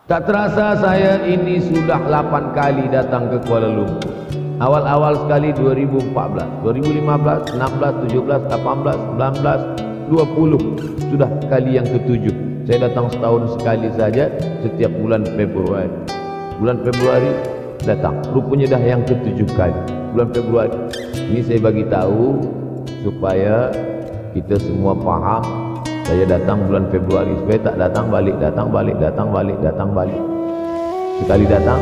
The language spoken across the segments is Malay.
Tak terasa saya ini sudah 8 kali datang ke Kuala Lumpur. Awal-awal sekali 2014, 2015, 16, 17, 18, 19, 20. Sudah kali yang ke-7. Saya datang setahun sekali saja setiap bulan Februari. Bulan Februari datang. Rupanya dah yang ke-7 kali. Bulan Februari. Ini saya bagi tahu supaya kita semua faham. Saya datang bulan Februari, supaya tak datang balik, datang balik, datang balik, datang balik. Sekali datang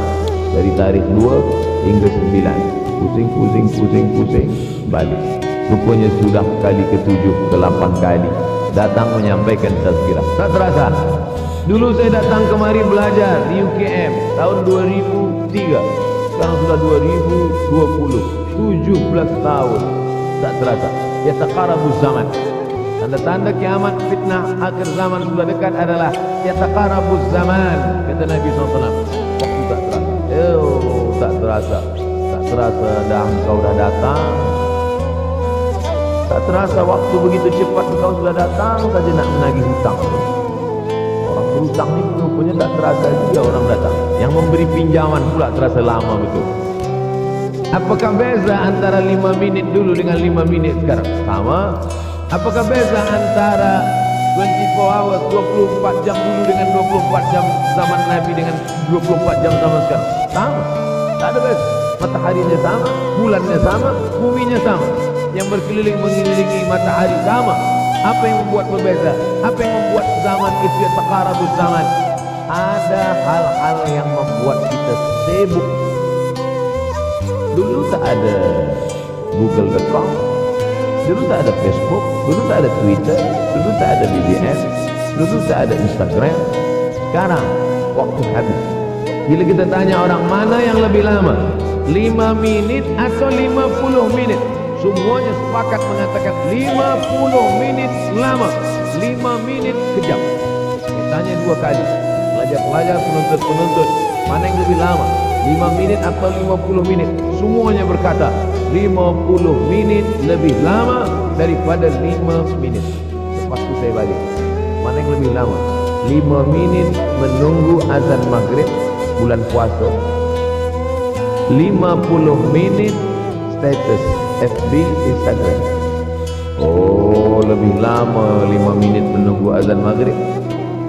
dari tarikh 2 hingga 9. Pusing, balik. Rupanya sudah kali ke-7, ke-8 kali datang menyampaikan tazkirah. Tak terasa. Dulu saya datang kemari belajar di UKM tahun 2003. Sekarang sudah 2020, 17 tahun. Tak terasa. Ya taqarabuz zaman. Tanda-tanda kiamat, fitnah akhir zaman sudah dekat adalah yataqarabuz zaman, kata Nabi SAW. Waktu tak terasa. Tak terasa. Tak terasa dah engkau dah datang. Tak terasa waktu begitu cepat engkau sudah datang saja nak menagih hutang. Orang berhutang ni rupanya tak terasa juga orang datang. Yang memberi pinjaman pula terasa lama betul. Apakah beza antara 5 minit dulu dengan 5 minit sekarang? Sama. Apakah beza antara 24 hours, 24 jam dulu dengan 24 jam zaman Nabi dengan 24 jam zaman sekarang? Sama. Tak ada beza. Mataharinya sama, bulannya sama, buminya sama. Yang berkeliling mengelilingi matahari sama. Apa yang membuat berbeza? Apa yang membuat zaman itu yataqarabuz zaman? Ada hal-hal yang membuat kita sibuk. Dulu tak ada Google.com, dulu tak ada Facebook, dulu tak ada Twitter, dulu tak ada BBM, dulu tak ada Instagram. Sekarang waktu habis. Bila kita tanya orang mana yang lebih lama, 5 minit atau 50 minit, semuanya sepakat mengatakan 50 minit lama, 5 minit kejam. Ditanya 2 kali, pelajar-pelajar, penuntut-penuntut, mana yang lebih lama, 5 minit atau 50 minit? Semuanya berkata 50 minit lebih lama daripada 5 minit. Lepas itu saya balik, mana yang lebih lama? 5 minit menunggu azan maghrib bulan puasa, 50 minit status FB Instagram. Oh, lebih lama 5 minit menunggu azan maghrib.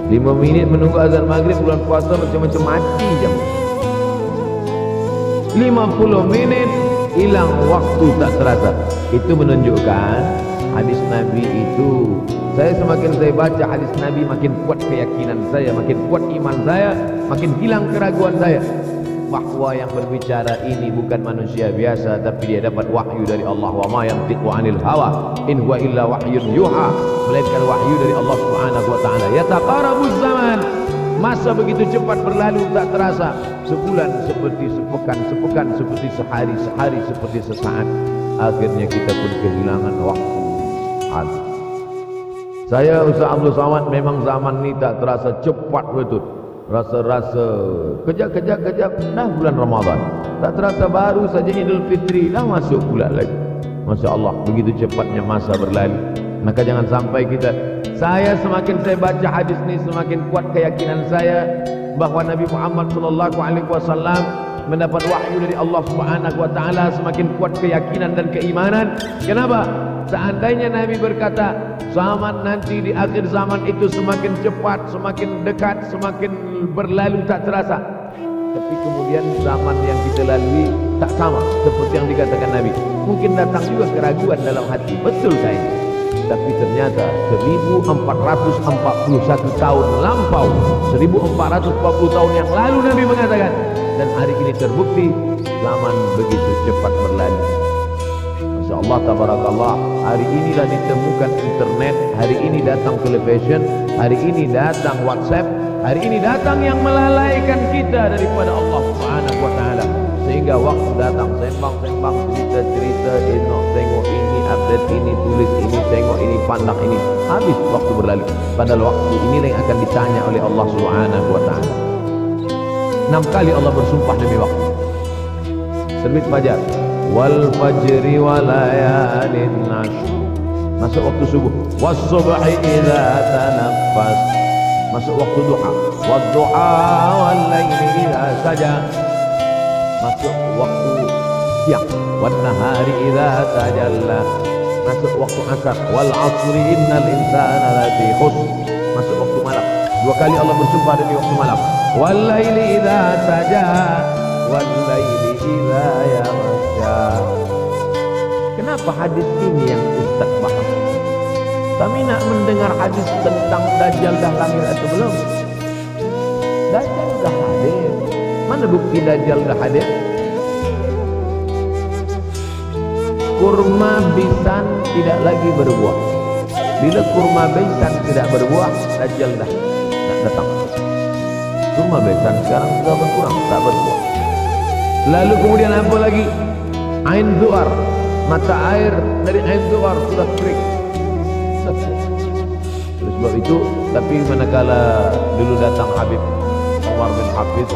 5 minit menunggu azan maghrib bulan puasa macam-macam mati jam. 50 minit hilang waktu tak terasa. Itu menunjukkan hadis Nabi itu, semakin saya baca hadis Nabi, makin kuat keyakinan saya, makin kuat iman saya, makin hilang keraguan saya bahwa yang berbicara ini bukan manusia biasa, tapi dia dapat wahyu dari Allah. Wa ma yantiqu 'anil hawa in huwa illa wahyun yuha, melainkan wahyu dari Allah Subhanahu wa taala. Yataqarabuz zaman. Masa begitu cepat berlalu tak terasa. Sebulan seperti sepekan, sepekan seperti sehari, sehari seperti sesaat. Akhirnya kita pun kehilangan waktu. Saya Ustaz Abdul Samad, memang zaman ni tak terasa cepat betul. Rasa-rasa kejap-kejap dah bulan Ramadan. Tak terasa baru saja Idul Fitri dah masuk pula lagi. Masya Allah, begitu cepatnya masa berlalu. Maka jangan sampai semakin saya baca hadis ni, semakin kuat keyakinan saya bahwa Nabi Muhammad SAW mendapat wahyu dari Allah Subhanahu wa taala. Semakin kuat keyakinan dan keimanan. Kenapa? Seandainya Nabi berkata zaman nanti di akhir zaman itu semakin cepat, semakin dekat, semakin berlalu tak terasa, tapi kemudian zaman yang kita lalui tak sama seperti yang dikatakan Nabi. Mungkin datang juga keraguan dalam hati, betulkah ini? Tapi ternyata 1441 tahun lampau, 1440 tahun yang lalu Nabi mengatakan, dan hari ini terbukti zaman begitu cepat berlalu. Masya Allah, tabarakallah. Hari inilah ditemukan internet, hari ini datang television, hari ini datang WhatsApp, hari ini datang yang melalaikan kita daripada Allah Subhanahu wa taala. Sehingga waktu datang sembang-sembang, cerita-cerita, tengok ini, update ini, tulis ini, tengok ini, pandang ini, habis waktu berlalu. Padahal waktu inilah yang akan ditanya oleh Allah Subhanahu wa taala. 6 kali Allah bersumpah demi waktu. Terbit fajar, wal fajri wa layalin nashr, masuk waktu subuh, was subhi idza tanaffas, masuk waktu duha. Wadduha wal laili idza saja, masuk waktu siang. Wan nahari idza tajalla, masuk waktu asar. Wal asri innal insana lafi khusr, masuk waktu malam. Dua kali Allah bersumpah demi waktu malam. Wal laili idza saja, wal laili idza yaghsha. Kenapa hadis ini yang Ustaz bahas? Kami nak mendengar hadis tentang Dajjal dah lahir atau belum? Dajjal dah hadir. Mana bukti Dajjal dah hadir? Kurma bisan tidak lagi berbuah. Bila kurma bisan tidak berbuah, Dajjal dah datang. Kurma bisan sekarang sudah berkurang, tak berbuah. Lalu kemudian apa lagi? Ain Zuar, mata air dari Ain Zuar sudah kering. Oleh sebab itu, tapi manakala dulu datang Habib Umar bin Hafiz,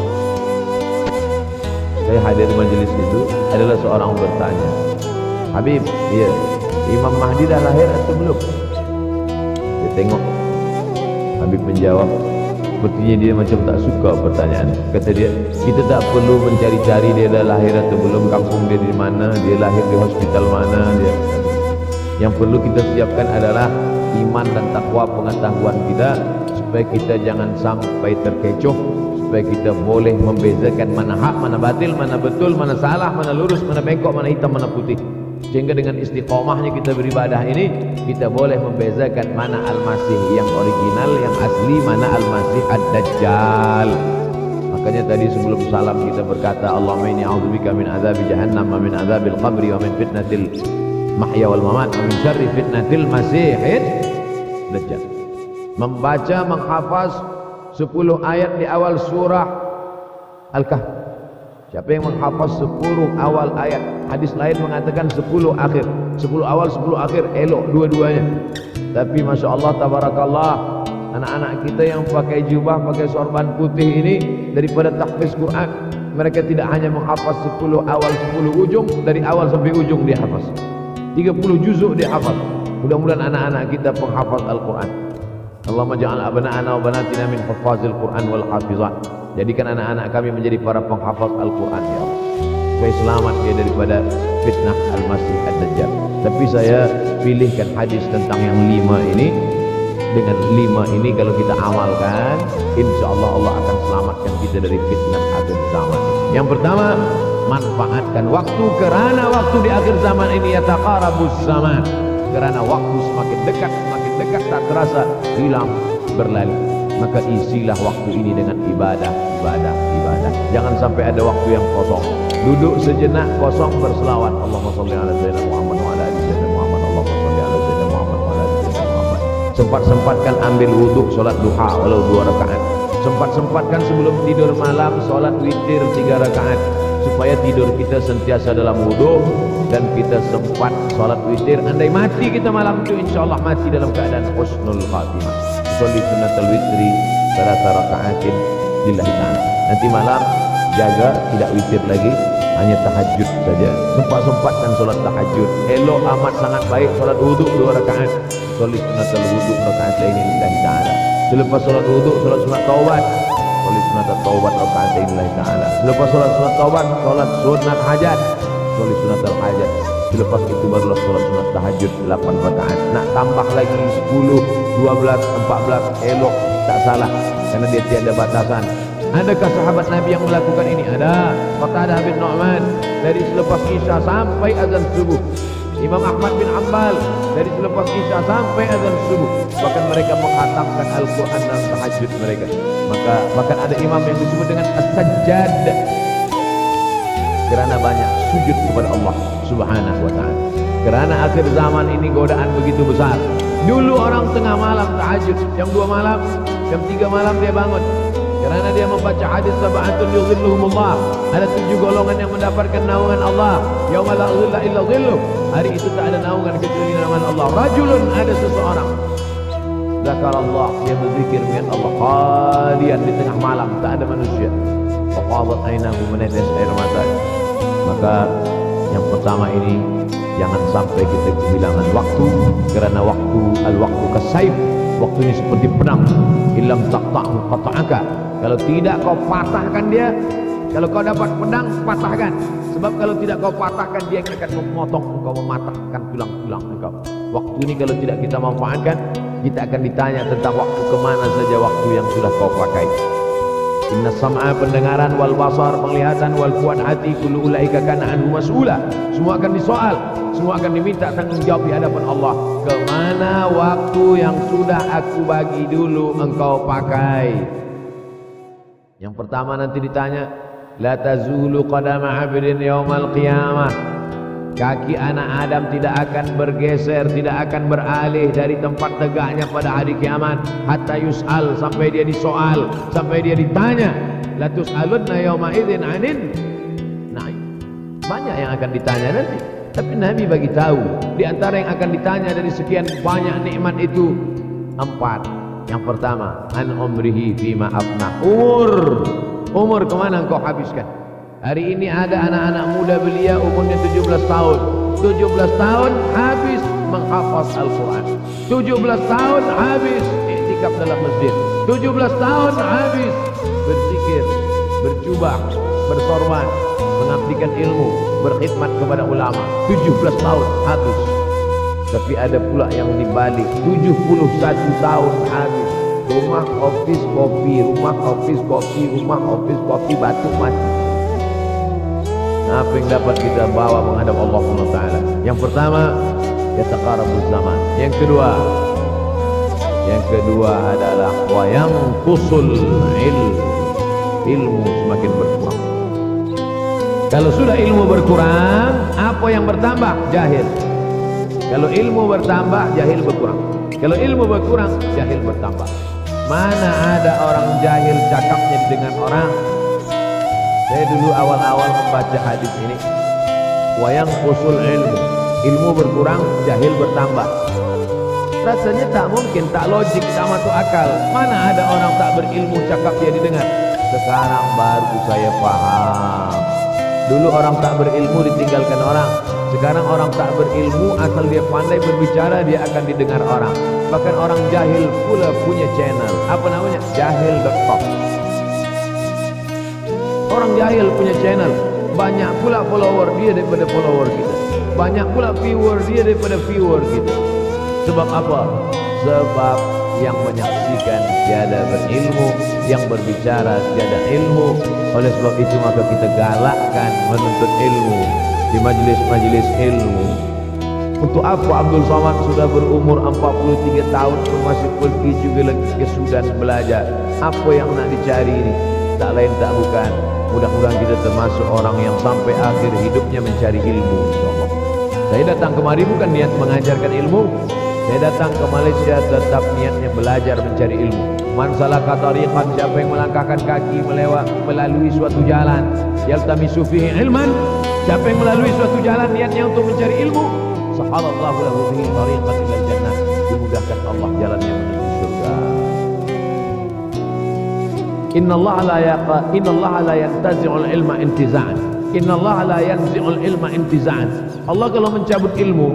saya hadir di majelis itu, adalah seorang bertanya, Habib, ya, Imam Mahdi dah lahir atau belum? Dia tengok, Habib menjawab, sepertinya dia macam tak suka pertanyaan. Kata dia, kita tak perlu mencari-cari dia dah lahir atau belum, kampung dia di mana, dia lahir di hospital mana, dia. Yang perlu kita siapkan adalah iman dan takwa pengetahuan kita, supaya kita jangan sampai terkecoh, supaya kita boleh membezakan mana hak, mana batil, mana betul, mana salah, mana lurus, mana bengkok, mana hitam, mana putih. Sehingga dengan istiqomahnya kita beribadah ini, kita boleh membezakan mana Al-Masih yang original, yang asli, mana Al-Masih Ad-Dajjal. Makanya tadi sebelum salam kita berkata, Allahumma inni a'udzubika min azabi jahannam wa min azabil qabri wa min fitnatil mahya wal mamat wa min syarri fitnatil masihid Dajjal. Membaca, menghafaz 10 ayat di awal surah Al-Kahf. Siapa yang menghafaz 10 awal ayat, hadis lain mengatakan 10 akhir, 10 awal 10 akhir, elok dua-duanya. Tapi Masya Allah, tabarakallah, anak-anak kita yang pakai jubah, pakai sorban putih ini, daripada tahfiz Quran, mereka tidak hanya menghafaz 10 awal 10 ujung, dari awal sampai ujung dia hafaz, 30 juzuk dia hafaz. Mudah-mudahan anak-anak kita penghafaz Al-Quran. Allahumma ja'al abna'ana wa banatina min hafazil Quran wal hafizat. Jadikan anak-anak kami menjadi para penghafaz Al-Quran, ya Allah, supaya selamat dia daripada fitnah Al-Masih Ad-Dajjal. Tapi saya pilihkan hadis tentang yang 5 ini. Dengan 5 ini kalau kita amalkan, insya Allah Allah akan selamatkan kita dari fitnah akhir zaman. Yang pertama, manfaatkan waktu, kerana waktu di akhir zaman ini yataqarabus zaman, kerana waktu semakin dekat tak terasa hilang berlalu. Maka isilah waktu ini dengan ibadah. Jangan sampai ada waktu yang kosong. Duduk sejenak kosong berselawat, Allahumma shalli ala sayyidina Muhammad wa ala ali sayyidina Muhammad, Allahumma shalli ala sayyidina Muhammad wa ala ali sayyidina Muhammad. Sempat-sempatkan ambil wudhu, solat duha walau 2 rakaat. Sempat-sempatkan sebelum tidur malam solat witir 3 rakaat, supaya tidur kita sentiasa dalam wudhu dan kita sempat solat witir. Andai mati kita malam itu, insyaallah mati dalam keadaan husnul khatimah. Sholli sunnatul witri 3 rakaatin lillahi ta'ala. Nanti malam jaga tidak witir lagi, hanya tahajud saja. Sempat-sempatkan solat tahajud. Elok amat sangat baik solat wudhu 2 rakaat. Sholli sunnatul wudhu rakaatain lillahi ta'ala. Selepas solat wudhu, solat sunat taubat. Sholli sunnatul taubat rakaatain lillahi ta'ala. Selepas solat sunat taubat, solat sunat hajat. Sholli sunatul hajat. Selepas itu barulah solat sunat tahajud 8 rakaat. Nak tambah lagi 10, 12, 14, elok, tak salah, karena dia tiada batasan. Adakah sahabat Nabi yang melakukan ini? Ada. Qatadah bin Nu'man dari selepas Isya sampai azan subuh. Imam Ahmad bin Ambal dari selepas Isya sampai azan subuh. Bahkan mereka menghatamkan Al-Quran dalam tahajud mereka. Maka bahkan ada imam yang disebut dengan As-Sajjad, kerana banyak sujud kepada Allah Subhanahu wa ta'ala. Kerana akhir zaman ini godaan begitu besar. Dulu orang tengah malam tahajud, jam 2 malam, jam 3 malam dia bangun, kerana dia membaca hadis sab'atun yuzilluhumullah. Ada 7 golongan yang mendapatkan naungan Allah, yauma la zilla illa zilluh. Hari itu tak ada naungan kecuali naungan Allah. Rajulun, ada seseorang, zakarallah, dia berzikir dengan Allah khalian di tengah malam, tak ada manusia. Faqadat ainahu, menetes air mata. Maka yang pertama ini, jangan sampai kita kehilangan waktu, kerana waktu, al-waktu kasaib, waktu ini seperti pedang, illam taqta'hu qata'aka. Kalau tidak kau patahkan dia, kalau kau dapat pedang patahkan, sebab kalau tidak kau patahkan dia akan memotong engkau, mematahkan tulang-tulang engkau. Waktu ini kalau tidak kita manfaatkan, kita akan ditanya tentang waktu kemana saja waktu yang sudah kau pakai. Inna sam'a, pendengaran, wal basar, penglihatan, wal fuad, hati, kullu ulaika kana anhu mas'ula. Semua akan disoal, semua akan diminta tanggung jawab di hadapan Allah. Kemana waktu yang sudah aku bagi dulu engkau pakai? Yang pertama nanti ditanya, la tazulu qadama 'abdin yaumal qiyamah. Kaki anak Adam tidak akan bergeser, tidak akan beralih dari tempat tegaknya pada hari kiamat, hatta yus'al, sampai dia disoal, sampai dia ditanya. La tus'alunna yauma idzin 'anin. Nah, banyak yang akan ditanya nanti, tapi Nabi bagi tahu di antara yang akan ditanya dari sekian banyak nikmat itu 4. Yang pertama, an umrihi fima afna. Umur kemana engkau habiskan? Hari ini ada anak-anak muda belia umurnya 17 tahun. 17 tahun habis menghafaz Al-Quran. 17 tahun habis iktikaf dalam masjid. 17 tahun habis berzikir, berjubah, bersorban, mengabdikan ilmu, berkhidmat kepada ulama. 17 tahun habis. Tapi ada pula yang dibalik, 71 tahun habis. Rumah office kopi, rumah office kopi, rumah office kopi, batuk mati. Apa yang dapat kita bawa menghadap Allah SWT? Yang pertama, yataqarabuz zaman. Yang kedua adalah wa yanqusul ilmu semakin berkurang. Kalau sudah ilmu berkurang, apa yang bertambah? Jahil. Kalau ilmu bertambah, jahil berkurang. Kalau ilmu berkurang, jahil bertambah. Mana ada orang jahil cakapnya didengar orang? Saya dulu awal-awal membaca hadis ini, wayang usul ilmu berkurang, jahil bertambah. Rasanya tak mungkin, tak logik, tak masuk akal. Mana ada orang tak berilmu cakap dia didengar? Sekarang baru saya paham. Dulu orang tak berilmu ditinggalkan orang. Sekarang orang tak berilmu asal dia pandai berbicara, dia akan didengar orang. Bahkan orang jahil pula punya channel. Apa namanya? Jahil.com. Orang jahil punya channel, banyak pula follower dia daripada follower kita, banyak pula viewer dia daripada viewer kita. Sebab apa? Sebab yang menyaksikan tiada berilmu, yang berbicara tiada ilmu. Oleh sebab itu maka kita galakkan menuntut ilmu di majelis-majelis ilmu. Untuk apa Abdul Somad sudah berumur 43 tahun pun masih pergi juga lagi ke Sudan belajar? Apa yang nak dicari ini? Tak lain tak bukan, mudah-mudahan kita termasuk orang yang sampai akhir hidupnya mencari ilmu, insyaallah. Saya datang kemari bukan niat mengajarkan ilmu. Saya datang ke Malaysia tetap niatnya belajar mencari ilmu. Man salaka tariqan, siapa yang melangkahkan kaki melalui suatu jalan, yaltamisu fihi ilman, siapa yang melalui suatu jalan niatnya untuk mencari ilmu, sahalallahu lahu bihi tariqan ilal jannah, dimudahkan Allah jalannya menuju surga. Innallaha la yantazi'ul ilma intiza'an. Innallaha la yanzi'ul ilma intiza'an. Allah kalau mencabut ilmu,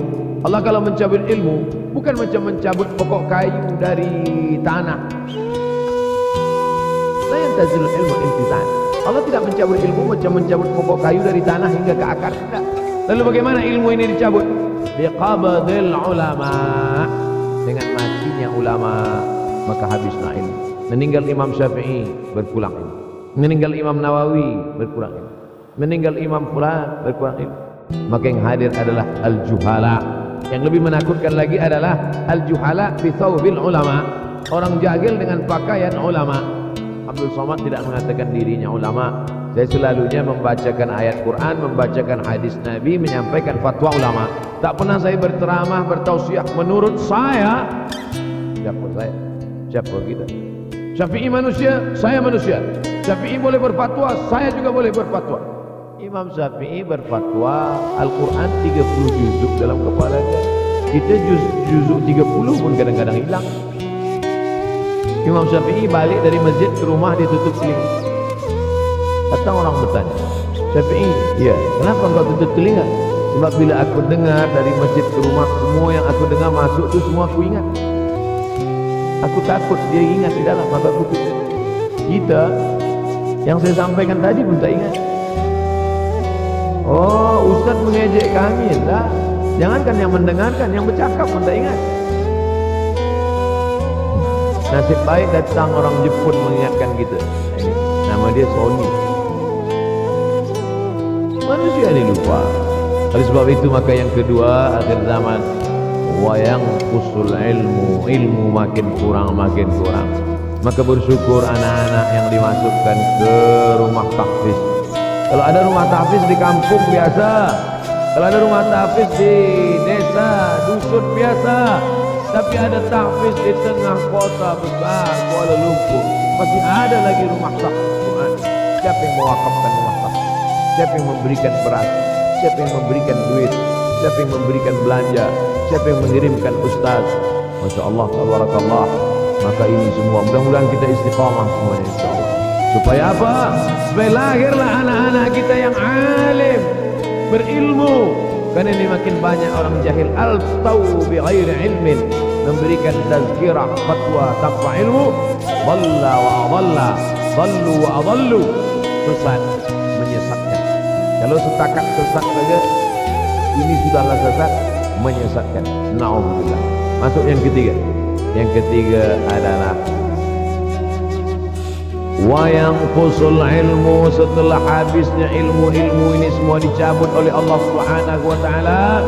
bukan macam mencabut pokok kayu dari tanah. La yantazi'ul ilma intiza'an. Allah tidak mencabut ilmu macam mencabut pokok kayu dari tanah hingga ke akar, tidak. Lalu bagaimana ilmu ini dicabut? Biqabdil ulama. Dengan matinya ulama maka habislah ilmu. Meninggal Imam Syafi'i berpulang ilmu. Meninggal Imam Nawawi berkurang ilmu. Meninggal Imam Fulan berkurang ilmu. Maka yang hadir adalah al-juhala. Yang lebih menakutkan lagi adalah al-juhala bi thawbil ulama. Orang jahil dengan pakaian ulama. Abdul Somad tidak mengatakan dirinya ulama. Saya selalunya membacakan ayat Quran, membacakan hadis Nabi, menyampaikan fatwa ulama. Tak pernah saya berceramah, bertausiah. Menurut saya, siapa kita? Syafi'i manusia, saya manusia. Syafi'i boleh berfatwa, saya juga boleh berfatwa. Imam Syafi'i berfatwa Al-Quran 30 juzuk dalam kepalanya. Kita juzuk 30 pun kadang-kadang hilang. Imam Syafi'i balik dari masjid ke rumah, dia tutup telinga. Datang orang bertanya, Syafi'i, ya, kenapa engkau tutup telinga? Sebab bila aku dengar dari masjid ke rumah, semua yang aku dengar masuk tu semua aku ingat. Aku takut dia ingat di dalam, maka aku tutup. Kita yang saya sampaikan tadi pun tak ingat. Oh, Ustaz mengejek kami lah. Jangankan yang mendengarkan, yang bercakap pun tak ingat. Nasib baik datang orang Jepun mengingatkan kita. Nama dia Sony. Manusia ini lupa. Oleh sebab itu maka yang kedua, akhir zaman, wayang usul ilmu makin kurang. Maka bersyukur anak-anak yang dimasukkan ke rumah tahfiz. Kalau ada rumah tahfiz di kampung biasa, kalau ada rumah tahfiz di desa, dusun biasa, tapi ada tahfiz di tengah kota besar Kuala Lumpur, masih ada lagi rumah tahfiz Quran. Siapa yang mewakafkan rumah tahfiz? Siapa yang memberikan beras? Siapa yang memberikan duit? Siapa yang memberikan belanja? Siapa yang mengirimkan ustaz? Masya Allah, tabarakallah. Maka ini semua mudah-mudahan kita istiqamah semuanya, insyaallah. Supaya apa? Supaya lahirlah anak-anak kita yang alim, berilmu. Karena ini makin banyak orang jahil, al-taw bi ghairi ilmin, memberikan tazkirah fatwa tanpa ilmu, dhalla wa adalla, dhallu wa adallu, sesat, menyesatkan. Kalau setakat sesat saja, ini sudahlah sesat, menyesatkan. Na'udzubillah. Masuk yang ketiga. Yang ketiga adalah wayang qusul ilmu, setelah habisnya ilmu ini semua dicabut oleh Allah Subhanahu wa taala.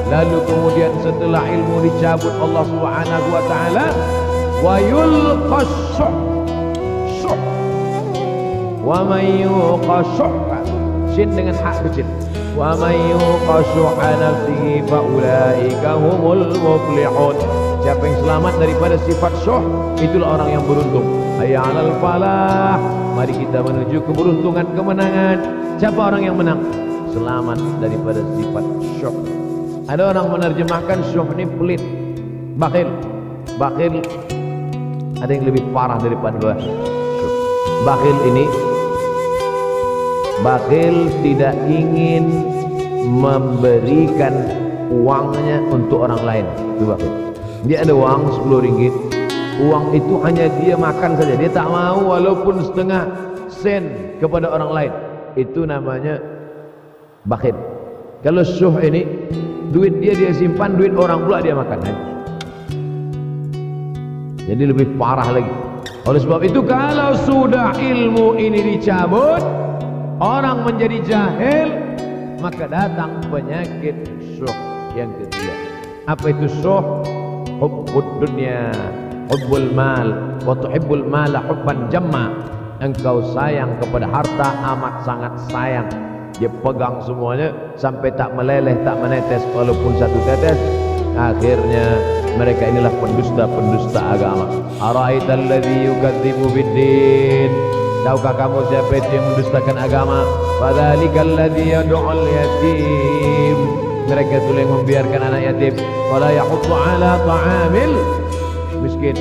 Lalu kemudian setelah ilmu dicabut Allah Subhanahu wa taala, wa yulqas syuh. Wa man yuqashuh, sin dengan hak kecil. Wa man yuqashuh nafsihi fa ulaika humul muflihun. Siapa yang selamat daripada sifat syuh, itulah orang yang beruntung. Hayya 'alal falah. Mari kita menuju keberuntungan, kemenangan. Siapa orang yang menang? Selamat daripada sifat syuh. Ada orang menerjemahkan syuh ini pelit, bakhil. Bakhil ada yang lebih parah daripada syuh. Bakhil tidak ingin memberikan uangnya untuk orang lain. Itu bakhil. Dia ada uang 10 ringgit, uang itu hanya dia makan saja, dia tak mau walaupun setengah sen kepada orang lain. Itu namanya bakhil. Kalau syuh ini, duit dia simpan, duit orang pula dia makan. Jadi lebih parah lagi. Oleh sebab itu kalau sudah ilmu ini dicabut, orang menjadi jahil, maka datang penyakit syuh yang ketiga. Apa itu syuh? Hubbud dunya, hubbul mal, wa tuhibbul mala hubban jamma. Engkau sayang kepada harta, amat sangat sayang. Dia pegang semuanya sampai tak meleleh, tak menetes walaupun satu tetes. Akhirnya mereka inilah pendusta agama. Ara'aital ladzi yukadzibu biddin. Tahukah kamu siapa itu yang mendustakan agama? Fadzalikal ladzi yad'ul yatim. Mereka itu yang membiarkan anak yatim. Wala yahuddu ala ta'amil miskin.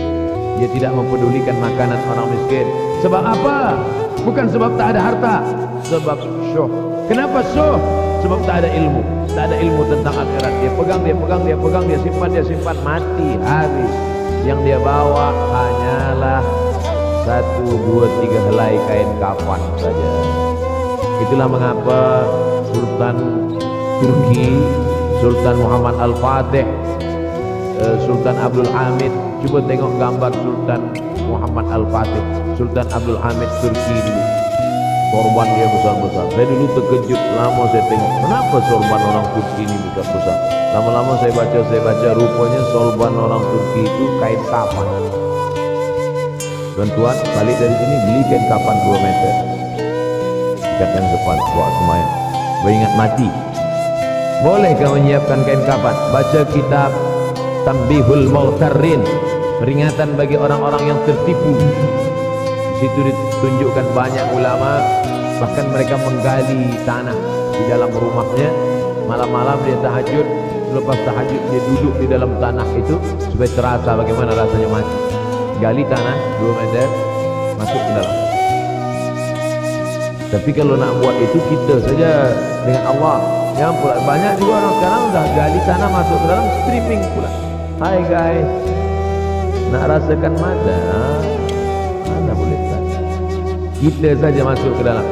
Dia tidak mempedulikan makanan orang miskin. Sebab apa? Bukan sebab tak ada harta, sebab syuh. Kenapa syuh? Sebab tak ada ilmu. Tak ada ilmu tentang akhirat. Dia pegang, dia simpan, mati, habis. Yang dia bawa hanyalah 1, 2, 3 helai kain kafan saja. Itulah mengapa Sultan Turki, Sultan Muhammad Al-Fatih, Sultan Abdul Hamid. Coba tengok gambar Sultan Muhammad Al-Fatih, Sultan Abdul Hamid Turki dulu. Sorban dia besar-besar. Saya dulu terkejut, lama saya tengok, kenapa sorban orang Turki ini besar-besar. Lama-lama saya baca, rupanya sorban orang Turki itu kain kafan. Tuan-tuan, balik dari sini beli kain kafan 2 meter. Ikatkan depan, buat semuanya. Beringat mati. Boleh kau menyiapkan kain kafan? Baca kitab Tanbihul Mughtarrin, peringatan bagi orang-orang yang tertipu. Di situ ditunjukkan banyak ulama, bahkan mereka menggali tanah di dalam rumahnya. Malam-malam dia tahajud, selepas tahajud dia duduk di dalam tanah itu supaya terasa bagaimana rasanya mati. Gali tanah 2 meter, masuk ke dalam. Tapi kalau nak buat itu kita saja dengan Allah. Yang pula banyak juga orang sekarang sudah gali tanah masuk ke dalam streaming pula. Hai guys, Nak rasakan mana boleh tak. Kita saja masuk ke dalam,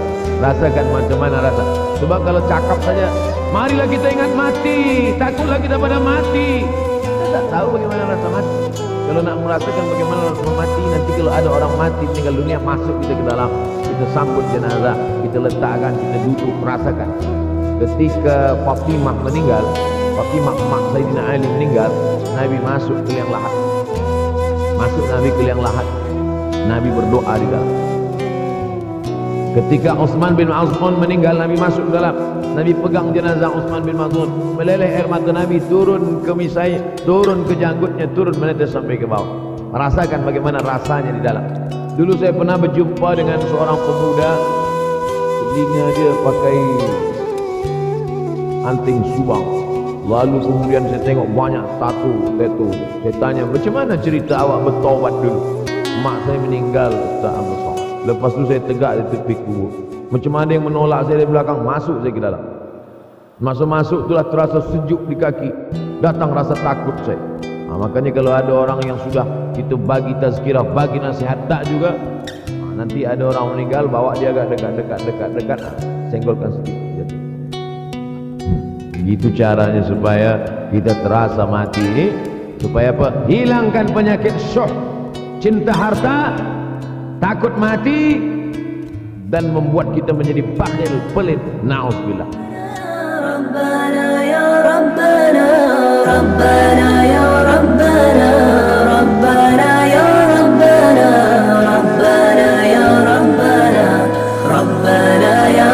rasakan macam mana rasa. Sebab kalau cakap saja, marilah kita ingat mati, takutlah kita pada mati, kita tak tahu bagaimana rasa mati. Kalau nak merasakan bagaimana rasa mati, nanti kalau ada orang mati meninggal dunia, masuk kita ke dalam, kita sambut jenazah, kita letakkan, kita duduk, rasakan. Ketika Fatimah meninggal, Fatimah emak Sayyidina Ali meninggal, Nabi masuk ke liang lahat. Masuk Nabi ke liang lahat, Nabi berdoa di dalam. Ketika Utsman bin Affan meninggal, Nabi masuk ke dalam, Nabi pegang jenazah Utsman bin Affan, meleleh air mata Nabi turun ke misai, turun ke janggutnya, turun menetes sampai ke bawah. Rasakan bagaimana rasanya di dalam. Dulu saya pernah berjumpa dengan seorang pemuda, telinga dia pakai anting subang. Lalu kemudian saya tengok banyak tato. Saya tanya, macam mana cerita awak bertaubat dulu? Mak saya meninggal tak bertaubat. Lepas tu saya tegak di tepi kubur. Macam ada yang menolak saya dari belakang, masuk saya ke dalam. Masuk itulah terasa sejuk di kaki, datang rasa takut saya. Makanya kalau ada orang yang sudah kita bagi tazkirah, bagi nasihat tak juga, nanti ada orang meninggal, bawa dia agak dekat, senggolkan sedikit. Begitu caranya supaya kita terasa mati ini, supaya apa? Hilangkan penyakit syuh, cinta harta, takut mati, dan membuat kita menjadi bakhil, pelit. Na'udzubillah. Rabbana ya Rabbana, Rabbana ya Rabbana, Rabbana ya Rabbana, Rabbana ya Rabbana, Rabbana ya